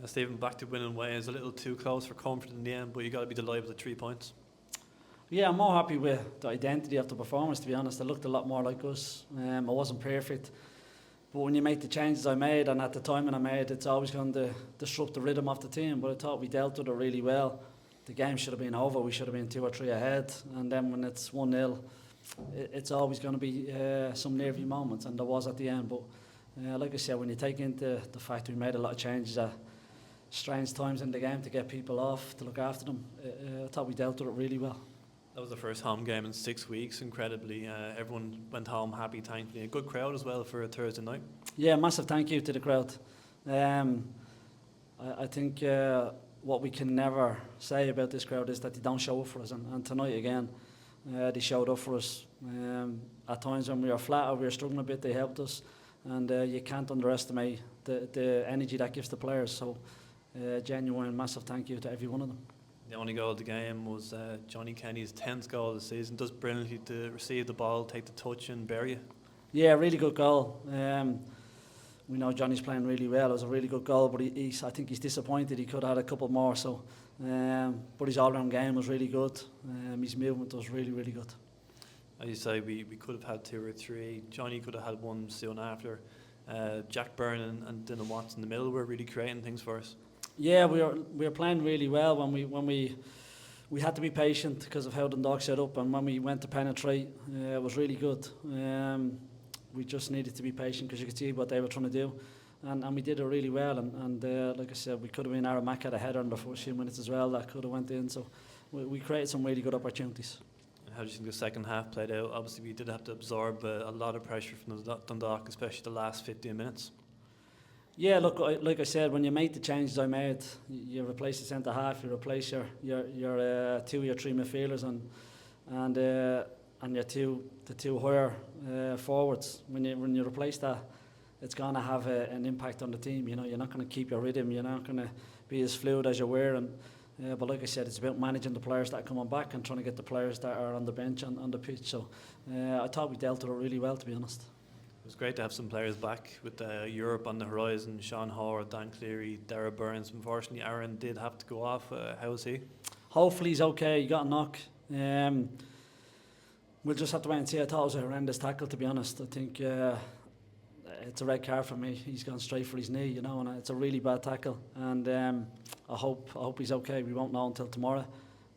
Stephen, back to winning ways, a little too close for comfort in the end, but you got to be delighted with the 3 points. Yeah, I'm more happy with the identity of the performance, to be honest. It looked a lot more like us. I wasn't perfect, but when you make the changes I made, and at the time when I made, it's always going to disrupt the rhythm of the team, but I thought we dealt with it really well. The game should have been over, we should have been 2 or 3 ahead, and then when it's 1-0, it's always going to be some nervy moments, and there was at the end. But like I said, when you take into the fact we made a lot of changes at strange times in the game to get people off, to look after them, I thought we dealt with it really well. That was the first home game in 6 weeks, incredibly. Everyone went home happy, thankfully. A good crowd as well for a Thursday night. Yeah, massive thank you to the crowd. I think what we can never say about this crowd is that they don't show up for us, and tonight again, they showed up for us. At times when we were flat or we were struggling a bit, they helped us, and you can't underestimate the energy that gives the players. So genuine massive thank you to every one of them. The only goal of the game was Johnny Kenny's 10th goal of the season. Does brilliantly to receive the ball, take the touch and bury it. Yeah, really good goal. We know Johnny's playing really well. It was a really good goal, but I think he's disappointed. He could have had a couple more. So, but his all-round game was really good. His movement was really, really good. As you say, we could have had 2 or 3. Johnny could have had one soon after. Jack Byrne and Dylan Watts in the middle were really creating things for us. Yeah, we were playing really well when we had to be patient because of how Dundalk set up, and when we went to penetrate, it was really good. We just needed to be patient because you could see what they were trying to do, and we did it really well. And like I said, we could have been Aramac at a header in the first few minutes as well that could have went in. So we created some really good opportunities. How do you think the second half played out? Obviously, we did have to absorb a lot of pressure from Dundalk, especially the last 15 minutes. Yeah, look, like I said, when you make the changes I made, you replace the centre half, you replace your 2 or 3 midfielders, and your the 2 higher forwards. When you replace that, it's going to have an impact on the team. You know, you're not going to keep your rhythm. You're not going to be as fluid as you were. But like I said, it's about managing the players that are coming back and trying to get the players that are on the bench on the pitch. So I thought we dealt with it really well, to be honest. It was great to have some players back with Europe on the horizon. Sean Howard, Dan Cleary, Dara Burns. Unfortunately, Aaron did have to go off. How is he? Hopefully he's okay. He got a knock. We'll just have to wait and see. I thought it was a horrendous tackle, to be honest. I think it's a red card for me. He's gone straight for his knee, you know, and it's a really bad tackle. And I hope he's okay. We won't know until tomorrow.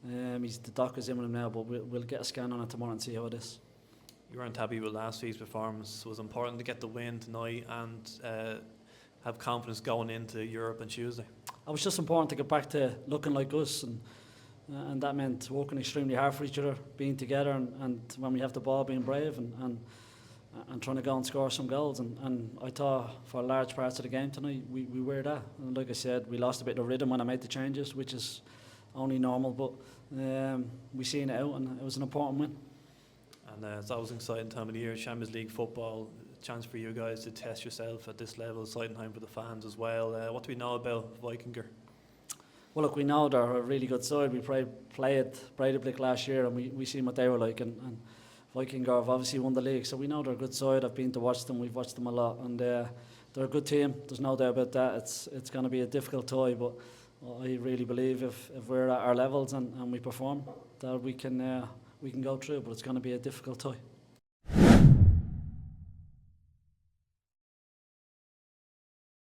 The doctor's in with him now, but we'll get a scan on it tomorrow and see how it is. You weren't happy with last week's performance. It was important to get the win tonight and have confidence going into Europe on Tuesday. It was just important to get back to looking like us, and that meant working extremely hard for each other, being together, and when we have the ball, being brave and trying to go and score some goals. And I thought for large parts of the game tonight we were that. And like I said, we lost a bit of rhythm when I made the changes, which is only normal, but we seen it out, and it was an important win. And it's always an exciting time of the year, Champions League football, a chance for you guys to test yourself at this level, exciting time for the fans as well. What do we know about Vikingur? Well, look, we know they're a really good side. We played Breidablik last year, and we seen what they were like, and Vikingur have obviously won the league, so we know they're a good side. I've been to watch them, we've watched them a lot, and they're a good team, there's no doubt about that. It's going to be a difficult tie, but I really believe if we're at our levels and we perform, that we can go through, but it's going to be a difficult tie.